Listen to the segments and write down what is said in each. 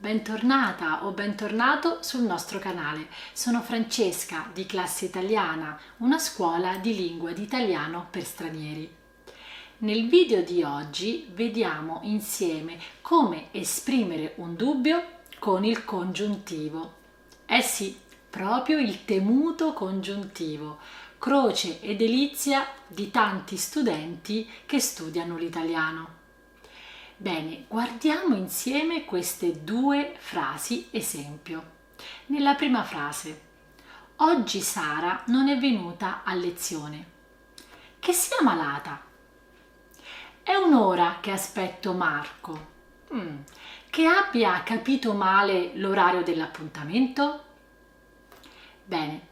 bentornata o bentornato sul nostro canale. Sono Francesca di Classe Italiana, una scuola di lingua di italiano per stranieri. Nel video di oggi vediamo insieme come esprimere un dubbio con il congiuntivo. Eh sì, proprio il temuto congiuntivo, croce e delizia di tanti studenti che studiano l'italiano. Bene, guardiamo insieme queste due frasi esempio. Nella prima frase, oggi Sara non è venuta a lezione. Che sia malata. È un'ora che aspetto Marco. Che abbia capito male l'orario dell'appuntamento? Bene,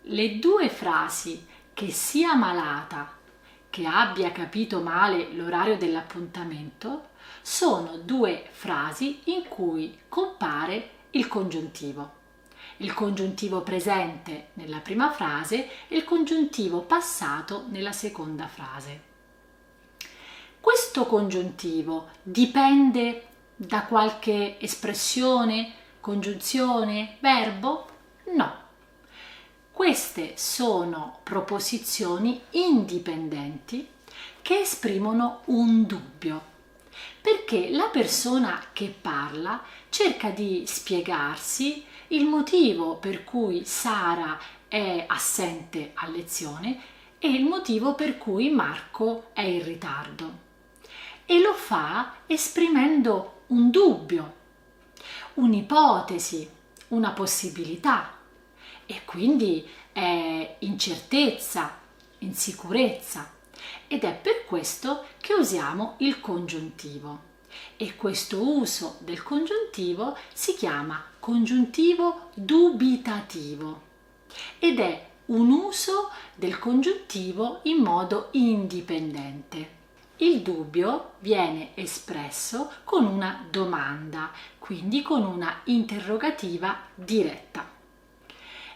le due frasi che sia malata, che abbia capito male l'orario dell'appuntamento sono due frasi in cui compare il congiuntivo. Il congiuntivo presente nella prima frase e il congiuntivo passato nella seconda frase. Questo congiuntivo dipende da qualche espressione, congiunzione, verbo? No. Queste sono proposizioni indipendenti che esprimono un dubbio, perché la persona che parla cerca di spiegarsi il motivo per cui Sara è assente a lezione e il motivo per cui Marco è in ritardo. E lo fa esprimendo un dubbio, un'ipotesi, una possibilità. E quindi è incertezza, insicurezza, ed è per questo che usiamo il congiuntivo. E questo uso del congiuntivo si chiama congiuntivo dubitativo ed è un uso del congiuntivo in modo indipendente. Il dubbio viene espresso con una domanda, quindi con una interrogativa diretta.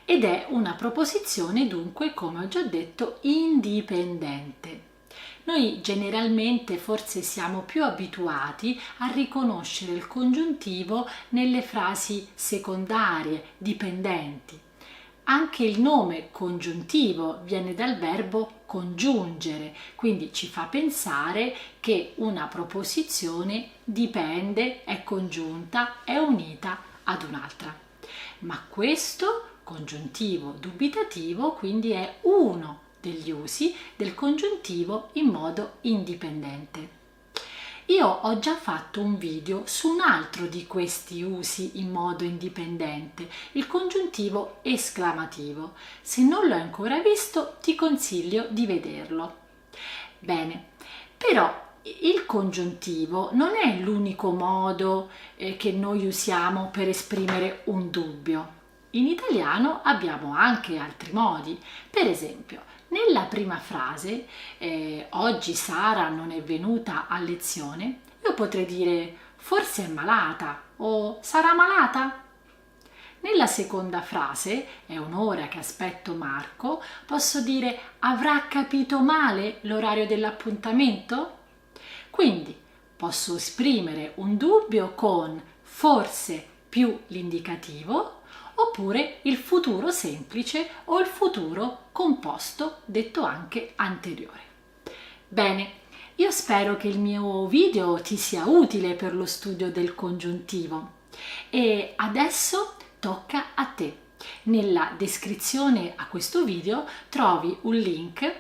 Ed è una proposizione dunque, come ho già detto, indipendente. Noi generalmente forse siamo più abituati a riconoscere il congiuntivo nelle frasi secondarie, dipendenti. Anche il nome congiuntivo viene dal verbo congiungere, quindi ci fa pensare che una proposizione dipende, è congiunta, è unita ad un'altra. Ma questo congiuntivo dubitativo quindi è uno degli usi del congiuntivo in modo indipendente. Io ho già fatto un video su un altro di questi usi in modo indipendente, il congiuntivo esclamativo. Se non l'hai ancora visto, ti consiglio di vederlo. Bene, però il congiuntivo non è l'unico modo che noi usiamo per esprimere un dubbio. In italiano abbiamo anche altri modi. Per esempio, nella prima frase, oggi Sara non è venuta a lezione, io potrei dire forse è malata o sarà malata. Nella seconda frase, è un'ora che aspetto Marco, posso dire avrà capito male l'orario dell'appuntamento? Quindi posso esprimere un dubbio con forse più l'indicativo oppure il futuro semplice o il futuro composto, detto anche anteriore. Bene, io spero che il mio video ti sia utile per lo studio del congiuntivo e adesso tocca a te. Nella descrizione a questo video trovi un link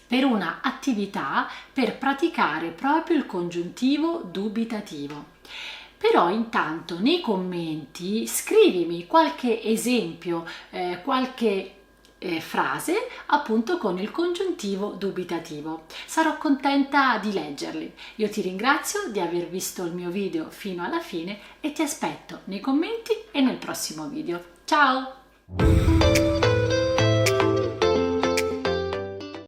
per una attività per praticare proprio il congiuntivo dubitativo. Però intanto nei commenti scrivimi qualche esempio, qualche frase appunto con il congiuntivo dubitativo. Sarò contenta di leggerli. Io ti ringrazio di aver visto il mio video fino alla fine e ti aspetto nei commenti e nel prossimo video. Ciao!